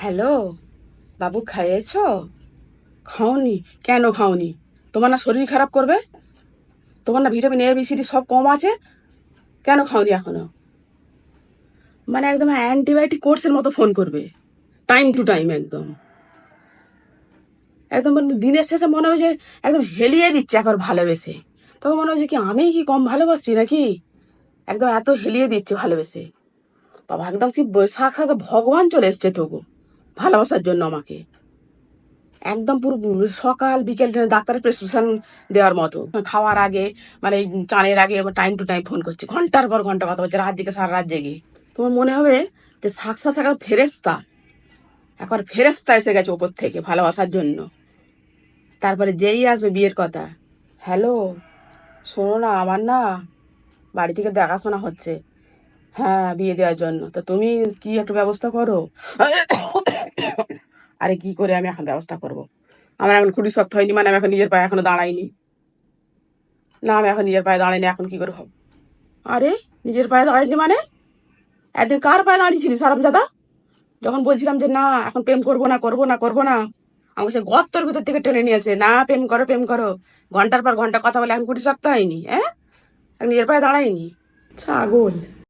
Hello, বাবু খাইয়েছো? খাওনি? কেন খাওনি? তোমার না শরীর খারাপ করবে? তোমার না vitamin A B C D সব কম আছে? কেন খাওনি এখনো? মানে একদম অ্যান্টিবায়োটিক কোর্সের মতো ফোন করবে, টাইম টু টাইম। একদম একদম মানে দিনের শেষে মনে হয় যে একদম হেলিয়ে দিচ্ছে একবার ভালোবেসে। তখন মনে হয় যে কি আমি কি কম ভালোবাসছি নাকি? একদম এত হেলিয়ে দিচ্ছে ভালোবেসে। বাবা একদম কি সাক্ষাৎ ভগবান চলে এসছে তো গো, ভালোবাসার জন্য আমাকে। একদম পুরো সকাল বিকেল ডাক্তারের প্রেসক্রিপশন দেওয়ার মতো। খাওয়ার আগে মানে চানের আগে টাইম টু টাইম ফোন করছে, ঘন্টার পর ঘন্টা কথা বলছে, রাত জেগে সারা রাত জেগে। তোমার মনে হবে যে সাক্ষাৎ একবার ফেরেস্তা, একবার ফেরেস্তা এসে গেছে ওপর থেকে ভালোবাসার জন্য। তারপরে যেই আসবে বিয়ের কথা, হ্যালো, শোনো না, আমার না বাড়ি থেকে দেখাশোনা হচ্ছে, হ্যাঁ বিয়ে দেওয়ার জন্য, তো তুমি কি একটু ব্যবস্থা করো। আরে কি করে আমি এখন ব্যবস্থা করব? আমার এখন খুবই শক্ত হয়নি, মানে আমি এখন নিজের পায়ে এখনো দাঁড়াইনি। না আমি এখন নিজের পায়ে দাঁড়াইনি, এখন কি করে হবে? আরে নিজের পায়ে দাঁড়াইনি মানে? একদিন কার পায়ে দাঁড়িয়েছিলি সারামজাদা? যখন বলছিলাম যে না এখন প্রেম করবো না করবো না করবো না, আমাকে সে গর্তর ভিতর থেকে টেনে নিয়েছে, না প্রেম করো প্রেম করো। ঘন্টার পর ঘন্টা কথা বলে এখন 20 সপ্তাহ হয়নি, হ্যাঁ? আমি নিজের পায়ে দাঁড়াইনি, ছাগল।